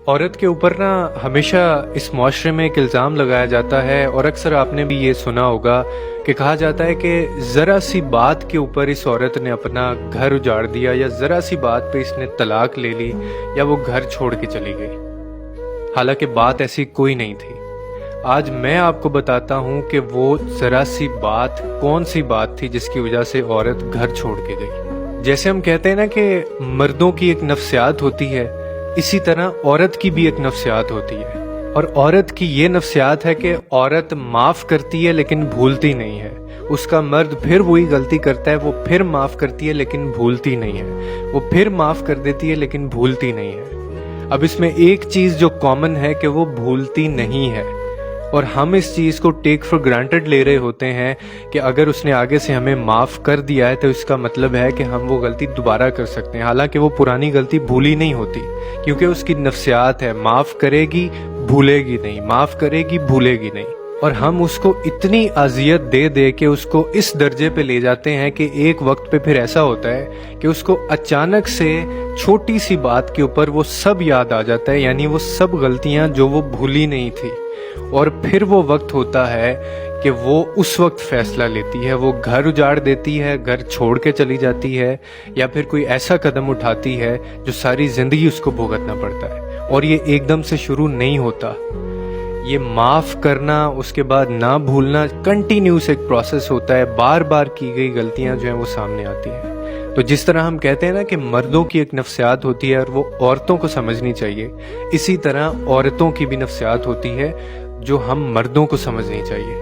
औरत के ऊपर ना हमेशा इस मुआशरे में एक इल्ज़ाम लगाया जाता है, और अक्सर आपने भी ये सुना होगा कि कहा जाता है कि ज़रा सी बात के ऊपर इस औरत ने अपना घर उजाड़ दिया, या ज़रा सी बात पे इसने तलाक ले ली, या वो घर छोड़ के चली गई। हालांकि बात ऐसी कोई नहीं थी। आज मैं आपको बताता हूँ कि वो ज़रा सी बात कौन सी बात थी जिसकी वजह से औरत घर छोड़ के गई। जैसे हम कहते हैं ना कि मर्दों की एक नफ्सियात होती है, इसी तरह औरत की भी एक नफ्सियात होती है। और औरत की ये नफ्सियात है कि औरत माफ़ करती है लेकिन भूलती नहीं है। उसका मर्द फिर वही गलती करता है, वो फिर माफ़ करती है लेकिन भूलती नहीं है। वो फिर माफ़ कर देती है लेकिन भूलती नहीं है। अब इसमें एक चीज़ जो कॉमन है कि वो भूलती नहीं है, और हम इस चीज़ को टेक फॉर ग्रांटेड ले रहे होते हैं कि अगर उसने आगे से हमें माफ़ कर दिया है तो इसका मतलब है कि हम वो गलती दोबारा कर सकते हैं। हालांकि वो पुरानी गलती भूली नहीं होती, क्योंकि उसकी नफ्सियात है, माफ़ करेगी भूलेगी नहीं, माफ़ करेगी भूलेगी नहीं। और हम उसको इतनी अजियत दे दे के उसको इस दर्जे पे ले जाते हैं कि एक वक्त पे फिर ऐसा होता है कि उसको अचानक से छोटी सी बात के ऊपर वो सब याद आ जाता है, यानी वो सब गलतियां जो वो भूली नहीं थी। और फिर वो वक्त होता है कि वो उस वक्त फैसला लेती है, वो घर उजाड़ देती है, घर छोड़ के चली जाती है, या फिर कोई ऐसा कदम उठाती है जो सारी जिंदगी उसको भुगतना पड़ता है। और ये एकदम से शुरू नहीं होता। ये माफ़ करना, उसके बाद ना भूलना, कंटिन्यूस एक प्रोसेस होता है। बार बार की गई गलतियां जो हैं वो सामने आती हैं। तो जिस तरह हम कहते हैं ना कि मर्दों की एक नफ्सियात होती है और वो औरतों को समझनी चाहिए, इसी तरह औरतों की भी नफ्सियात होती है जो हम मर्दों को समझनी चाहिए।